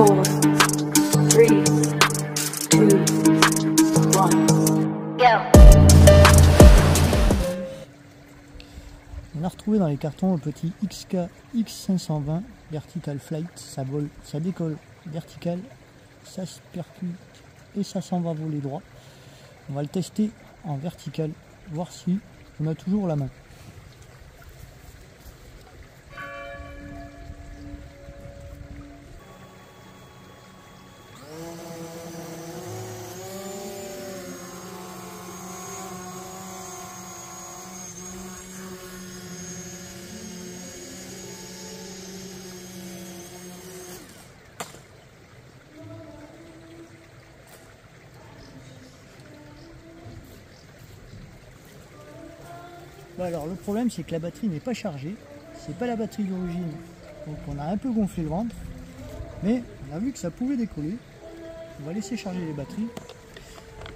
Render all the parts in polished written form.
4, 3, 2, 1, go! On a retrouvé dans les cartons le petit XK X520 Vertical Flight. Ça vole, ça décolle vertical, ça se percute et ça s'en va voler droit. On va le tester en vertical, voir si on a toujours la main. Alors le problème c'est que la batterie n'est pas chargée, c'est pas la batterie d'origine, donc on a un peu gonflé le ventre, mais on a vu que ça pouvait décoller. On va laisser charger les batteries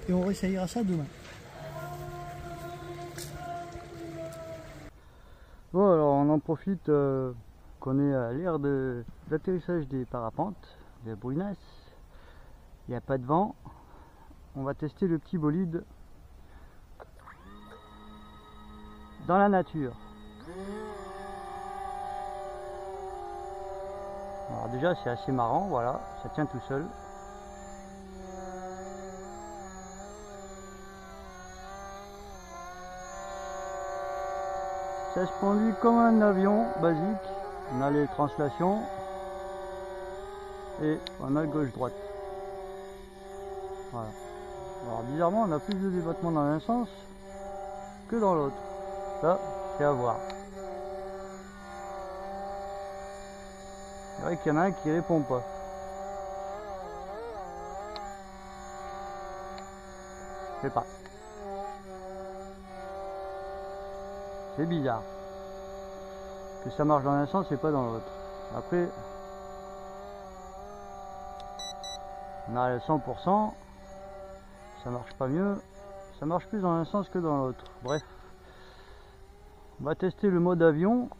et on réessayera ça demain. Bon, alors on en profite qu'on est à l'ère d'atterrissage des parapentes, des Brunas. Il n'y a pas de vent. On va tester le petit bolide dans la nature. Alors déjà c'est assez marrant, voilà, ça tient tout seul. Ça se conduit comme un avion basique. On a les translations et on a le gauche-droite. Voilà. Alors bizarrement on a plus de débattement dans un sens que dans l'autre. Ça, c'est à voir. C'est vrai qu'il y en a un qui répond pas. Je sais pas. C'est bizarre. Que ça marche dans un sens et pas dans l'autre. Après, on a le 100%. Ça marche pas mieux. Ça marche plus dans un sens que dans l'autre. Bref. On va tester le mode avion.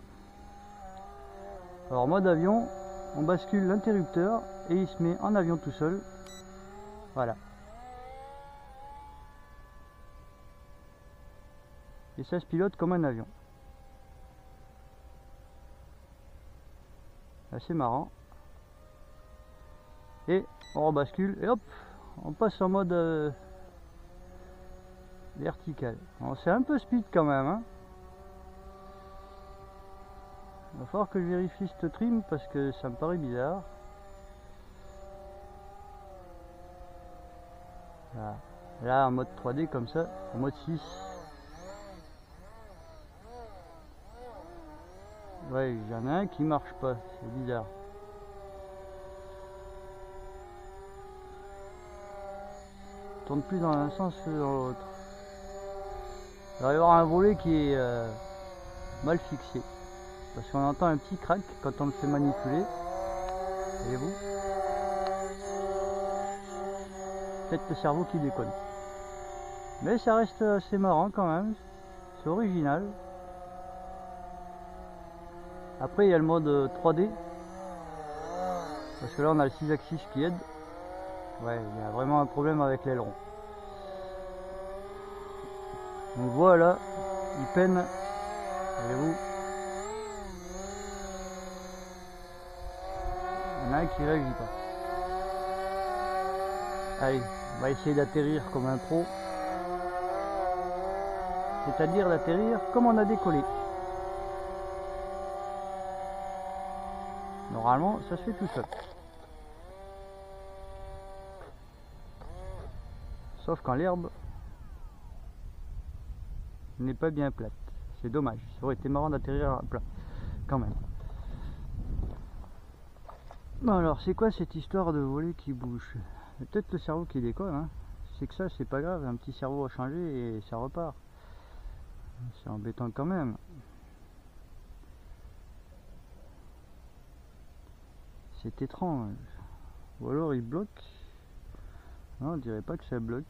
Alors mode avion, on bascule l'interrupteur et il se met en avion tout seul. Voilà. Et ça se pilote comme un avion. Assez marrant. Et on rebascule et hop, on passe en mode vertical. C'est un peu speed quand même, hein. Il va falloir que je vérifie ce trim parce que ça me paraît bizarre. Voilà. Là en mode 3D comme ça, en mode 6. Ouais, il y en a un qui marche pas, c'est bizarre. Il tourne plus dans un sens que dans l'autre. Il va y avoir un volet qui est mal fixé. Parce qu'on entend un petit crack quand on le fait manipuler. Voyez-vous? Peut-être le cerveau qui déconne. Mais ça reste assez marrant quand même. C'est original. Après il y a le mode 3D. Parce que là on a le 6 axis qui aide. Ouais, il y a vraiment un problème avec l'aileron. Donc voilà, il peine. Voyez-vous? Il y en a un qui réagit pas. Allez, on va essayer d'atterrir comme un pro. C'est-à-dire d'atterrir comme on a décollé. Normalement, ça se fait tout seul. Sauf quand l'herbe n'est pas bien plate. C'est dommage. Ça aurait été marrant d'atterrir à plat. Quand même. Bon alors, c'est quoi cette histoire de voler qui bouge? Peut-être le cerveau qui décolle, hein. C'est que ça, c'est pas grave. Un petit cerveau a changé et ça repart. C'est embêtant quand même. C'est étrange. Ou alors il bloque. Non, on dirait pas que ça bloque.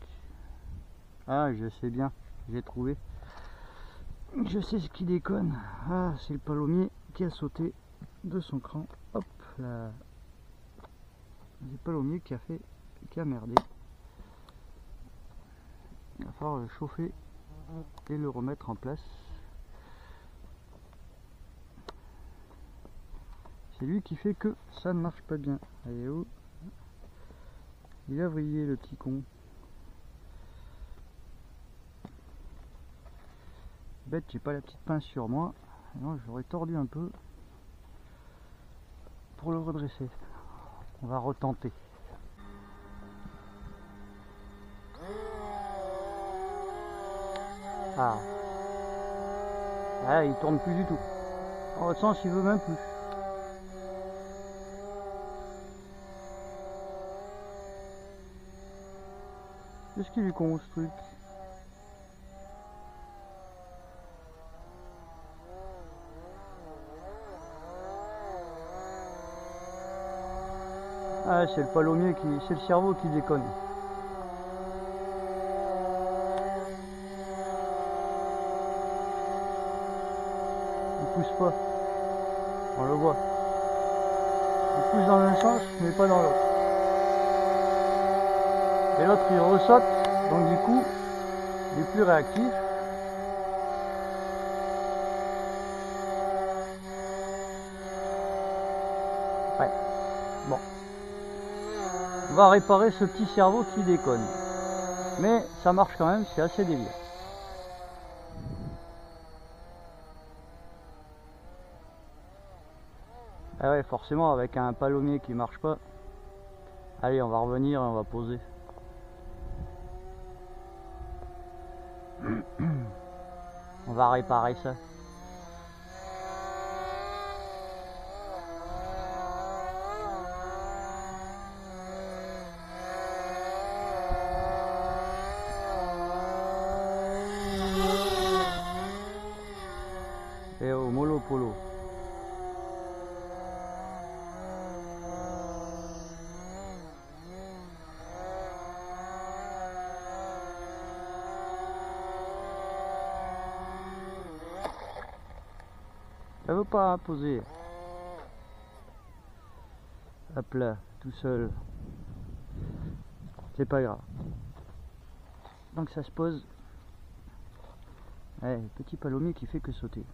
Ah, je sais bien. J'ai trouvé. Je sais ce qui déconne. Ah, c'est le palommier qui a sauté de son cran. Hop là. des palomniers qui a merdé. Il va falloir le chauffer et le remettre en place. C'est lui qui fait que ça ne marche pas bien. Allez, où il a vrillé le petit con. Bête, j'ai pas la petite pince sur moi. Non, j'aurais tordu un peu pour le redresser. On va retenter. Ah. Ah, il tourne plus du tout. En l'autre sens, il veut même plus. Qu'est-ce qu'il est con ce truc? Ah, c'est le palomnier c'est le cerveau qui déconne. Il pousse pas. On le voit. Il pousse dans un sens, mais pas dans l'autre. Et l'autre il ressaute, donc du coup, il est plus réactif. Ouais, bon. On va réparer ce petit cerveau qui déconne. Mais ça marche quand même, c'est assez délire. Ah ouais, forcément avec un palomnier qui marche pas. Allez, on va revenir et on va poser. On va réparer ça. Et au mollo polo. Ça veut pas poser. Hop là, tout seul. C'est pas grave. Donc ça se pose. Ouais, petit palomnier qui fait que sauter.